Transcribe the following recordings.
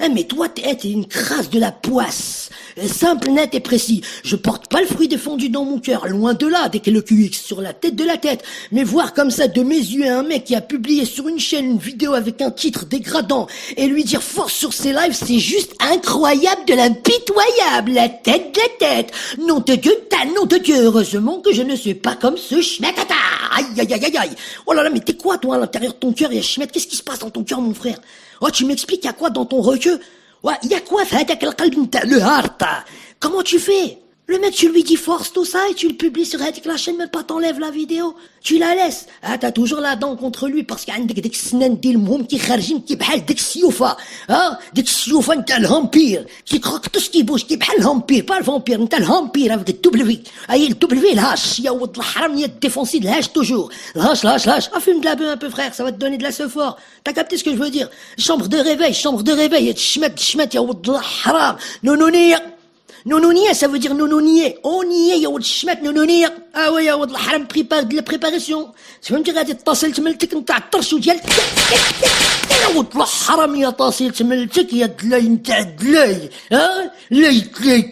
Hein, mais toi, t'es une crasse de la poisse. Simple, net et précis. Je porte pas le fruit défendu dans mon cœur, loin de là, dès que le QX sur la tête de la tête. Mais voir comme ça de mes yeux un mec qui a publié sur une chaîne une vidéo avec un titre dégradant et lui dire force sur ses lives, c'est juste incroyable de l'impitoyable. La tête de la tête. Nom de Dieu, nom de Dieu. Heureusement que je ne suis pas comme ce schmetata. Aïe, aïe, aïe, aïe, aïe. Oh là là, mais t'es quoi, toi, à l'intérieur de ton cœur, y'a schmet? Qu'est-ce qui se passe dans ton cœur, mon frère? Oh, tu m'expliques, y'a quoi dans ton requeu? Ouais, y a quoi, le heart? Comment tu fais? Le mec, tu lui dis force tout ça et tu le publies sur la chaîne, même pas t'enlèves la vidéo. Tu la laisses. Ah, t'as toujours la dent contre lui parce qu'il y a des سنان ديالهم كيخرجين كي بحال ديك السيوفة. ها ديك السيوفة نتاع الهامبير كي croque tout ce qui bouge كي بحال الهامبير pas le vampire نتاع الهامبير avec الدبليو. اي الدبليو الهاش يا ولد الحرام يا الديفونسي de الهاش toujours. الهاش. Ah, fume de la bœuf un peu, frère, ça va te donner de la sephore. T'as capté ce que je veux dire? Chambre de réveil. Et schmet, ya ولد الحرام. Nononia, ça veut dire nononier. On y est, ya ولد الشمات, nononia. Ah ouais, ya ولد الحرام, prépare de la préparation. Tu vas me dire, غادي تتصل تملتك نتاع الطرش ديالك. يا ولد الحرام يا طاسيل تملتك يا دلاي نتاع الدلاي. ها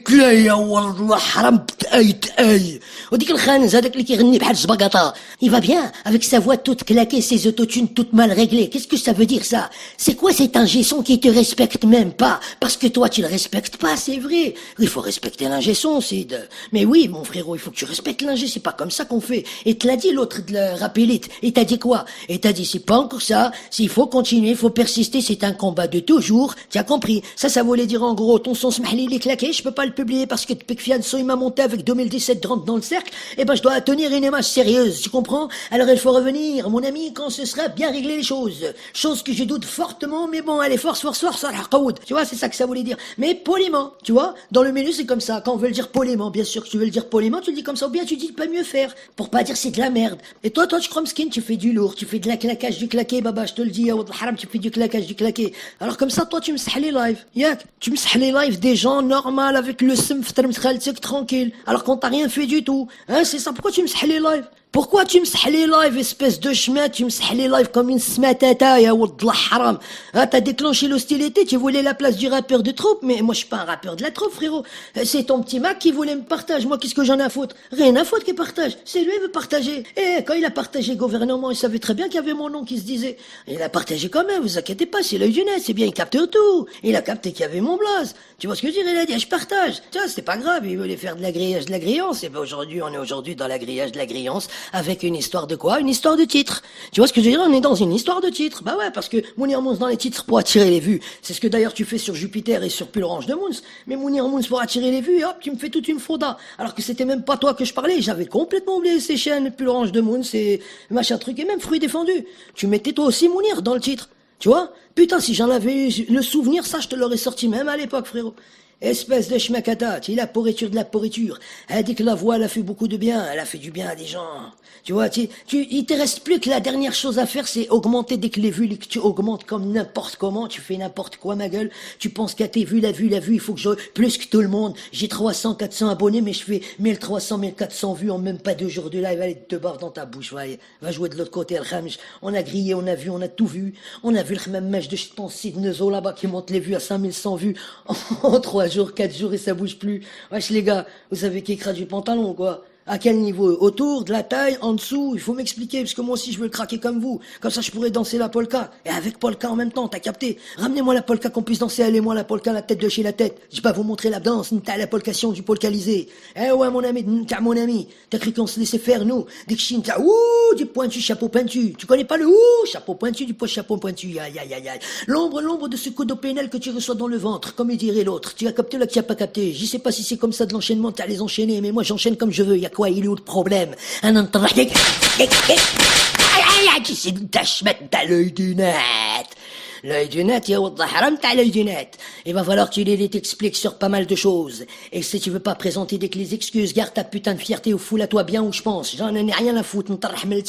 تلاي يا ولد الحرام تاي. وديك الخانز هذاك اللي كيغني بحال الزباقطه. Il va bien avec sa voix toute claquée, ses autotunes toutes mal réglées. Qu'est-ce que ça veut dire ça? C'est quoi cet ingé son qui te respecte même pas? Parce que toi tu le respectes pas, c'est vrai. Il faut respecter l'ingé son, Sid. Mais oui, mon frérot, il faut que tu respectes l'ingé, c'est pas comme ça qu'on fait. Et te l'a dit l'autre de la rapélite. Et t'as dit quoi? Et t'as dit c'est pas encore ça, s'il faut continuer, il faut persister, c'est un combat de toujours. Tu as compris? Ça voulait dire en gros, ton son smahli il est claqué, je peux pas le publier parce que depuis que Fianso il m'a monté avec 2017 rentre dans le cercle, et ben je dois tenir une image sérieuse, tu comprends? Alors il faut revenir, mon ami, quand ce sera bien réglé les choses. Chose que je doute fortement, mais bon, allez, force, ça tu vois, c'est ça que ça voulait dire. Mais poliment, tu vois, dans le milieu c'est comme ça, quand on veut le dire poliment, bien sûr que tu veux le dire poliment, tu le dis comme ça, ou bien tu dis pas mieux faire, pour pas dire c'est de la merde. Et toi, tu crois skin, tu fais du lourd, tu fais de la claquage du claqué, baba, je te le dis, ya ولد الحرام, tu fais du claquage du claqué. Alors comme ça, toi, tu me sahles les lives, yak, tu me sahles les lives des gens normal avec le smf tranquille, alors qu'on t'a rien fait du tout. Hein, c'est ça, pourquoi tu me sahles les lives? Pourquoi tu me sahles les lives, espèce de chemin, tu me sahles les lives comme une smatata, ya ولد الحرام. Hein, t'as déclenché l'hostilité, tu voulais la place du rappeur de troupe, mais moi je suis pas un rappeur de la troupe, frérot. C'est ton petit Mac qui voulait me partager, moi qu'est-ce que j'en ai à foutre? Rien à foutre qu'il partage, c'est lui qui veut partager. Et quand il a partagé gouvernement, il savait très bien qu'il y avait mon nom qui se disait. Il a partagé quand même, vous inquiétez pas, c'est l'œil du nez, c'est bien, il capte tout. Il a capté qu'il y avait mon blaze. Tu vois ce que je veux dire? Il a dit, je partage. Tiens, c'est pas grave, il voulait faire de l'agrillage de la grillance. Et ben aujourd'hui, on est aujourd'hui dans l'agrillage de la grillance avec une histoire de quoi? Une histoire de titre. Tu vois ce que je veux dire? On est dans une histoire de titre. Bah ouais, parce que Mounir Mouns dans les titres pour attirer les vues. C'est ce que d'ailleurs tu fais sur Jupiter et sur Pull Orange de Mouns. Mais Mounir Mouns pour attirer les vues, et hop, tu me fais toute une fauda. Alors que c'était même pas toi que je parlais. J'avais complètement oublié ces chaînes, Pull Orange de Mouns et machin truc et même Fruits défendus. Tu mettais toi aussi Mounir dans le titre. Tu vois? Putain, si j'en avais eu le souvenir, ça, je te l'aurais sorti même à l'époque, frérot. Espèce de schmacata, tu es la pourriture de la pourriture. Elle dit que la voix, elle a fait beaucoup de bien, elle a fait du bien à des gens. Tu vois, il te reste plus que la dernière chose à faire, c'est augmenter dès que les vues, que tu augmentes comme n'importe comment, tu fais n'importe quoi, ma gueule. Tu penses qu'à tes vues, la vue, il faut que je, plus que tout le monde. J'ai 300, 400 abonnés, mais je fais 1300, 1400 vues en même pas 2 jours de live. Allez, te bave dans ta bouche, va jouer de l'autre côté, le khamj. On a grillé, on a vu, on a tout vu. On a vu le khamam de Ch'tansi de Neuzo là-bas qui monte les vues à 5100 vues en 3 jours, 4 jours et ça bouge plus. Wesh les gars, vous savez qui écrase du pantalon quoi? À quel niveau? Autour, de la taille, en dessous? Il faut m'expliquer, parce que moi aussi je veux le craquer comme vous. Comme ça je pourrais danser la polka. Et avec polka en même temps, t'as capté? Ramenez-moi la polka qu'on puisse danser, allez-moi la polka, la tête de chez la tête. Je vais pas vous montrer la danse, t'as la polcation du polkalisé. Eh ouais mon ami, t'as mon ami. T'as cru qu'on se laissait faire nous? Des chines, t'as ouh, du pointu, chapeau pointu. Tu connais pas le ouh, chapeau pointu, du chapeau pointu. Aïe aïe aïe aïe. L'ombre de ce coup de pénal que tu reçois dans le ventre, comme il dirait l'autre. Tu as capté là que tu as pas capté. Je sais pas si c'est comme ça de l'enchaînement, t'as les enchaîner, mais moi j'enchaîne comme je veux. Y a quoi? Il est où le problème? Un entraînement. C'est une tâche mettre dans l'œil du net. L'œil du net, ya wallah haram, t'as l'œil du net. Il va falloir que tu les t'expliques sur pas mal de choses. Et si tu veux pas présenter des clés excuses, garde ta putain de fierté ou foule-à-toi bien où je pense. J'en ai rien à foutre,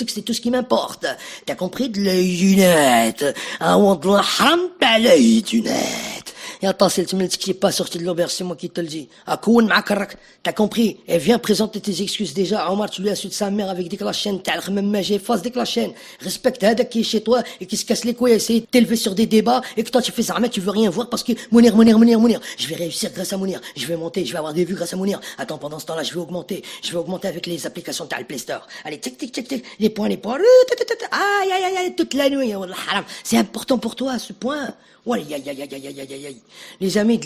c'est tout ce qui m'importe. T'as compris? De l'œil du net. Ah wallah haram, t'as l'œil du net. يا طاسل تملتك t'es pas sorti de l'auberge, c'est moi qui te le dis. Akoun ma'akarrak, t'as compris? Et viens présenter tes excuses déjà. Omar, tu lui as su de sa mère avec dès que la chaîne, t'as le même efface dès que la chaîne. Respecte Hadak qui est chez toi et qui se casse les couilles à essayer de t'élever sur des débats et que toi tu fais ça, tu veux rien voir parce que Mounir. Je vais réussir grâce à Mounir. Je vais monter, je vais avoir des vues grâce à Mounir. Attends, pendant ce temps-là, je vais augmenter. Je vais augmenter avec les applications de Play Store. Allez, tic, tic, tic, tic, les points. Aïe, aïe, aïe, aïe, toute la nuit. Wallah, haram. C'est important pour toi, ce point. Ouais, aïe, aïe, aïe, aïe, aïe, aïe, aïe. Les amis,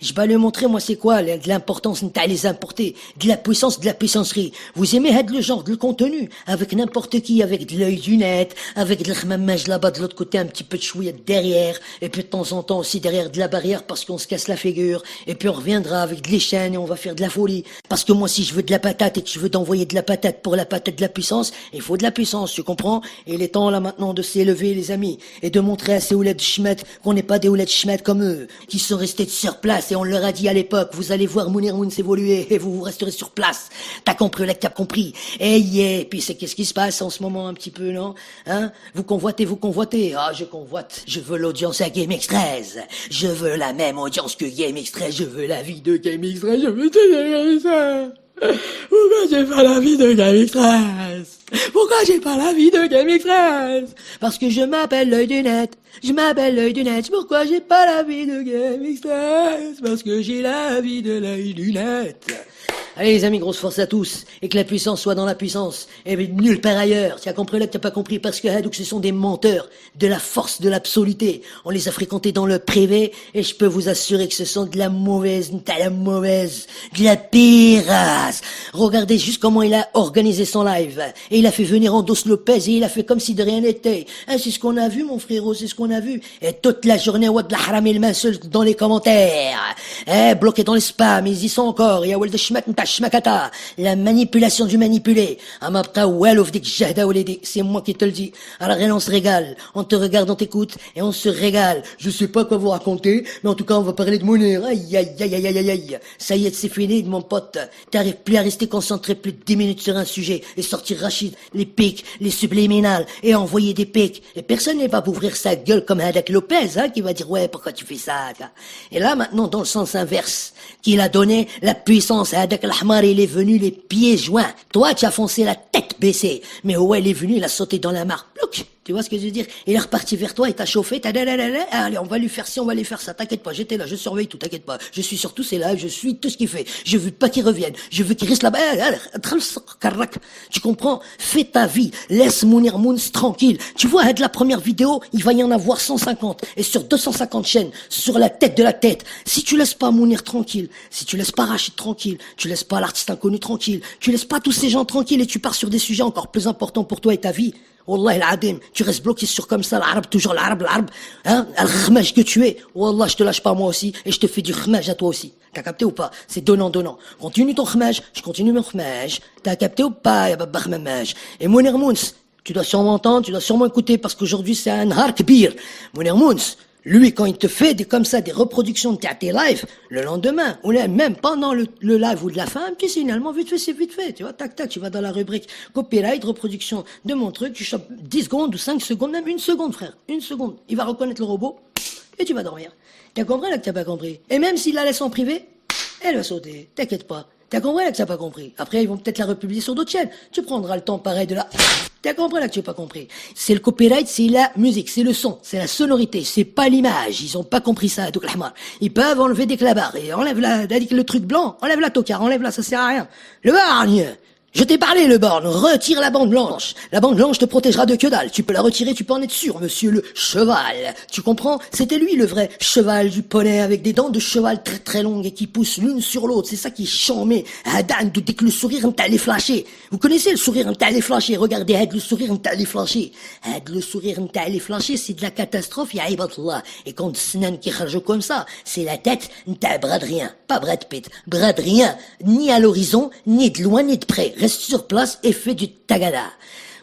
je vais le montrer, moi, c'est quoi, de l'importance, de les importer, de la puissance, de la puissancerie. Vous aimez le genre, de le contenu, avec n'importe qui, avec de l'œil du net, avec de l'khmamaj là-bas, de l'autre côté, un petit peu de chouillette derrière, et puis de temps en temps aussi derrière de la barrière parce qu'on se casse la figure, et puis on reviendra avec de l'échelle et on va faire de la folie. Parce que moi, si je veux de la patate et que je veux t'envoyer de la patate pour la patate de la puissance, il faut de la puissance, tu comprends? Et il est temps, là, maintenant, de s'élever, les amis, et de montrer à ces houlettes de schmet qu'on n'est pas des houlettes schmet comme eux, qui sont restés sur place, et on leur a dit à l'époque, vous allez voir Mounir Moun s'évoluer, et vous resterez sur place. T'as compris, là, t'as compris. Et puis c'est qu'est-ce qui se passe en ce moment, un petit peu, non? Hein? Vous convoitez. Ah, je convoite. Je veux l'audience à GameX13. Je veux la même audience que GameX13. Je veux la vie de GameX13. Je veux ça. Pourquoi j'ai pas la vie de GameX13? Pourquoi j'ai pas la vie de GameX13? Parce que je m'appelle l'œil du net. Pourquoi j'ai pas la vie de GameX13? Parce que j'ai la vie de l'œil du net. Allez les amis, grosse force à tous, et que la puissance soit dans la puissance, et nulle part ailleurs. Tu as compris là que t'as pas compris, parce que Hadouk ce sont des menteurs, de la force, de l'absoluté. On les a fréquentés dans le privé, et je peux vous assurer que ce sont de la mauvaise, de la pire race. Regardez juste comment il a organisé son live, et il a fait venir Andos Lopez, et il a fait comme si de rien n'était. Hein, c'est ce qu'on a vu mon frérot, c'est ce qu'on a vu. Et toute la journée, Wad la haram et le seul dans les commentaires. Bloqué dans les spams, ils y sont encore, ya Wal de Shmak, Shmakata, la manipulation du manipulé. C'est moi qui te le dis. Alors on se régale. On te regarde, on t'écoute et on se régale. Je sais pas quoi vous raconter, mais en tout cas on va parler de Mounir. Aïe, aïe, aïe, aïe, aïe, aïe. Ça y est, c'est fini, mon pote. T'arrives plus à rester concentré plus de 10 minutes sur un sujet et sortir Rachid, les pics, les subliminales et envoyer des pics. Et personne n'est pas pour ouvrir sa gueule comme Hadak Lopez, hein, qui va dire ouais, pourquoi tu fais ça, quoi. Et là, maintenant, dans le sens inverse, qu'il a donné la puissance à Hadak Ahmar, il est venu les pieds joints. Toi, tu as foncé la tête baissée. Mais ouais, il est venu, il a sauté dans la mare. Plouc. Tu vois ce que je veux dire? Il est reparti vers toi, il t'a chauffé, allez, on va lui faire ci, on va lui faire ça, t'inquiète pas, j'étais là, je surveille tout, t'inquiète pas. Je suis sur tous ses lives, je suis tout ce qu'il fait. Je veux pas qu'il revienne, je veux qu'il reste là-bas. Tu comprends? Fais ta vie, laisse Mounir Moons tranquille. Tu vois, de la première vidéo, il va y en avoir 150. Et sur 250 chaînes, sur la tête de la tête. Si tu laisses pas Mounir tranquille, si tu laisses pas Rachid tranquille, tu laisses pas l'artiste inconnu tranquille, tu laisses pas tous ces gens tranquilles et tu pars sur des sujets encore plus importants pour toi et ta vie, Wallah al-Adim, tu restes bloqué sur comme ça, l'arabe, toujours l'arabe, hein, al-khmaj que tu es. Wallah, je te lâche pas moi aussi, et je te fais du khmaj à toi aussi. T'as capté ou pas? C'est donnant. Continue ton khmaj, je continue mon khmaj. T'as capté ou pas, ya baba khmamaj? Et Mounir Moons, tu dois sûrement entendre, tu dois sûrement écouter, parce qu'aujourd'hui c'est un har kbir. Mounir Moons, lui, quand il te fait comme ça des reproductions de tes lives, le lendemain, ou même pendant le live ou de la fin, un petit signalement, vite fait, c'est vite fait. Tu vois, tac, tu vas dans la rubrique copyright, reproduction de mon truc, tu chopes 10 secondes ou 5 secondes, même 1 seconde, frère. 1 seconde. Il va reconnaître le robot et tu vas dormir. T'as compris là que t'as pas compris? Et même s'il la laisse en privé, elle va sauter. T'inquiète pas. T'as compris là que t'as pas compris? Après, ils vont peut-être la republier sur d'autres chaînes. Tu prendras le temps pareil de la... T'as compris là que tu n'as pas compris? C'est le copyright, c'est la musique, c'est le son, c'est la sonorité, c'est pas l'image. Ils ont pas compris ça, donc l'ahmar. Ils peuvent enlever des clabards et enlève le truc blanc, enlève la tocard, enlève la, ça sert à rien. Le bargne! Je t'ai parlé, le borne. Retire la bande blanche. La bande blanche te protégera de que dalle. Tu peux la retirer, tu peux en être sûr, monsieur le cheval. Tu comprends? C'était lui, le vrai cheval du poney avec des dents de cheval très très longues et qui poussent l'une sur l'autre. C'est ça qui est chambé. Hadan, dès que le sourire, t'allait flasher. Vous connaissez le sourire, t'allait flasher. Regardez, le sourire, t'allait flasher. Le sourire, t'allait flasher, c'est de la catastrophe, ya ibatullah. Et quand Snan qui charge comme ça, c'est la tête, t'as bras de rien. Pas bras de pète. Bras de rien. Ni à l'horizon, ni de loin, ni de près. Reste sur place et fais du tagada.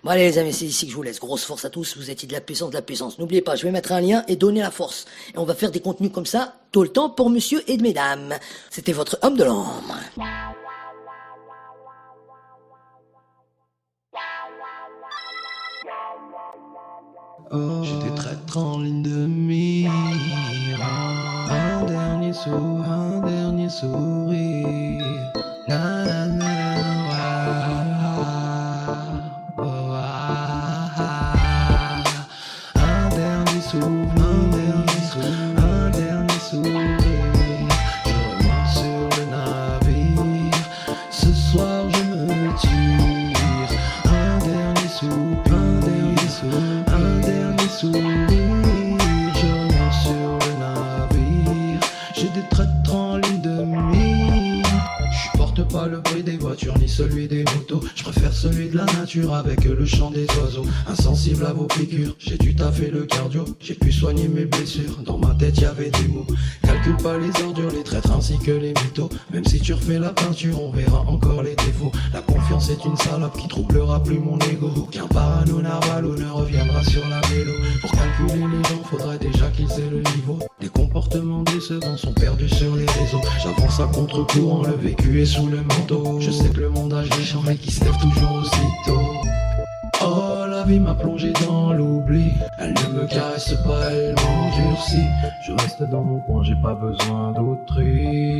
Bon allez les amis, c'est ici que je vous laisse. Grosse force à tous, vous étiez de la puissance. N'oubliez pas, je vais mettre un lien et donner la force. Et on va faire des contenus comme ça, tout le temps pour monsieur et mesdames. C'était votre homme de l'ombre. J'étais traître en ligne de mire. dernier sourire. Na, na, na, un dernier souvenir, un dernier sourire. Je remonte sur le navire. Ce soir je me tire. Un dernier soupir, un dernier sourire. Je remonte sur le navire. J'ai des traîtres en ligne de mire. Je supporte pas le bruit des voitures ni celui des motos. Je préfère celui de la nature avec le chant des oiseaux. Insensible à vos piqûres, j'ai dû taffer le cardio. J'ai pu soigner mes blessures, dans ma tête y'avait des mots. Calcule pas les ordures, les traîtres ainsi que les mythos. Même si tu refais la peinture, on verra encore les défauts. La confiance est une salope qui troublera plus mon ego. Aucun parano narvalo ne reviendra sur la vélo. Pour calculer les gens, faudrait déjà qu'ils aient le niveau. Les comportements décevants sont perdus sur les réseaux. J'avance à contre-courant, le vécu est sous le manteau. Je sais que le monde a des gens mais qui se lèvent toujours aussitôt. Oh, la vie m'a plongé dans l'oubli. Elle ne me caresse pas, elle m'endurcit. Je reste dans mon coin, j'ai pas besoin d'autrui.